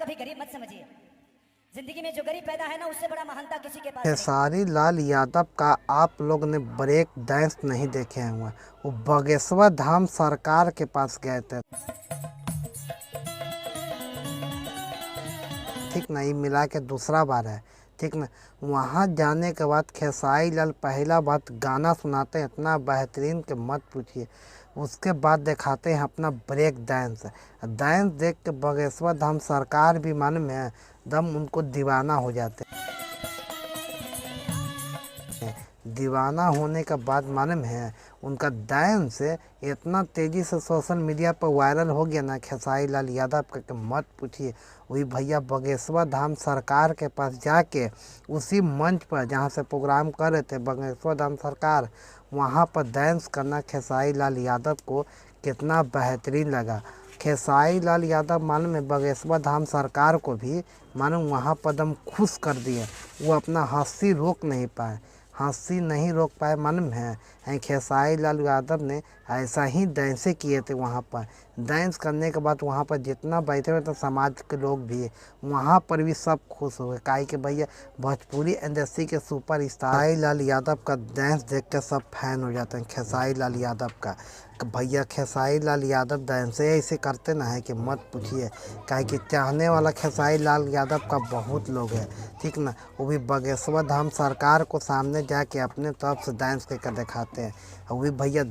कभी गरीब मत समझिए। जिंदगी में जो गरीब पैदा है ना, उससे बड़ा महानता किसी के पास नहीं। खेसारी लाल यादव का आप लोग ने ब्रेक डांस नहीं देखे हुए। वो बागेश्वर धाम सरकार के पास गए थे, ठीक ना, ये मिला के दूसरा बार है, ठीक ना। वहाँ जाने के बाद खेसारी लाल पहला बात गाना सुनाते हैं इतना बेहतरीन कि मत पूछिए। उसके बाद दिखाते हैं अपना ब्रेक डांस। डांस देख के बागेश्वर धाम सरकार भी मन में दम उनको दीवाना हो जाते हैं। दीवाना होने के बाद मालूम है उनका डांस इतना तेज़ी से सोशल मीडिया पर वायरल हो गया ना, खेसारी लाल यादव का मत पूछिए। वही भैया बागेश्वर धाम सरकार के पास जाके उसी मंच पर जहाँ से प्रोग्राम कर रहे थे बागेश्वर धाम सरकार, वहाँ पर डांस करना खेसारी लाल यादव को कितना बेहतरीन लगा। खेसारी लाल यादव मालूम है बागेश्वर धाम सरकार को भी मालूम वहाँ पर दम खुश कर दिए। वो अपना हंसी रोक नहीं पाए, हंसी नहीं रोक पाए मालूम है। खेसारी लाल यादव ने ऐसा ही डांसे किए थे वहाँ पर। डांस करने के बाद वहाँ पर जितना बैठे हुए थे समाज के लोग भी, वहाँ पर भी सब खुश हो गए। काहे कि भैया भोजपुरी इंडस्ट्री के सुपर स्टार खेसारी लाल यादव का डांस देख कर सब फैन हो जाते हैं खेसारी लाल यादव का। भैया खेसारी लाल यादव डांस ऐसे करते ना है कि मत पूछिए। काहे कि चाहने वाला खेसारी लाल यादव का बहुत लोग है, ठीक ना। वो भी बागेश्वर धाम सरकार को सामने जाके अपने तरफ से डांस करके दिखाते हैं। वो भी भैया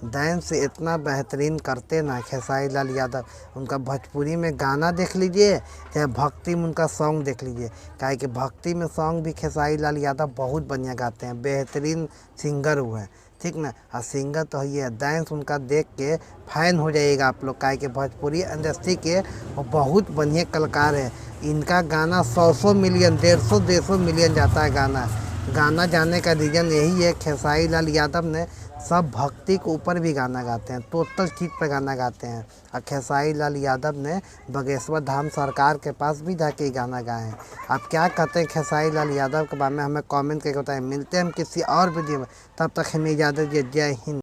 डांस इतना बेहतरीन करते ना खेसारी लाल यादव। उनका भोजपुरी में गाना देख लीजिए चाहे भक्ति में उनका सॉन्ग देख लीजिए। काहे कि भक्ति में सॉन्ग भी खेसारी लाल यादव बहुत बढ़िया गाते हैं, बेहतरीन सिंगर हुए हैं, ठीक ना। और सिंगर तो ये डांस उनका देख के फैन हो जाइएगा आप लोग। काहे कि भोजपुरी इंडस्ट्री के वो बहुत बढ़िया कलाकार है। इनका गाना 100 मिलियन 150 मिलियन जाता है गाना जाने का रीज़न यही है खेसारी लाल यादव ने सब भक्ति के ऊपर भी गाना गाते हैं, टोटल चीज़ पर गाना गाते हैं। और खेसारी लाल यादव ने बागेश्वर धाम सरकार के पास भी जाके गाना गाए हैं। आप क्या कहते हैं खेसारी लाल यादव के बारे में हमें कमेंट करके बताएं। मिलते हैं हम किसी और वीडियो में, तब तक हमें इजाज़त दीजिए। जय हिंद।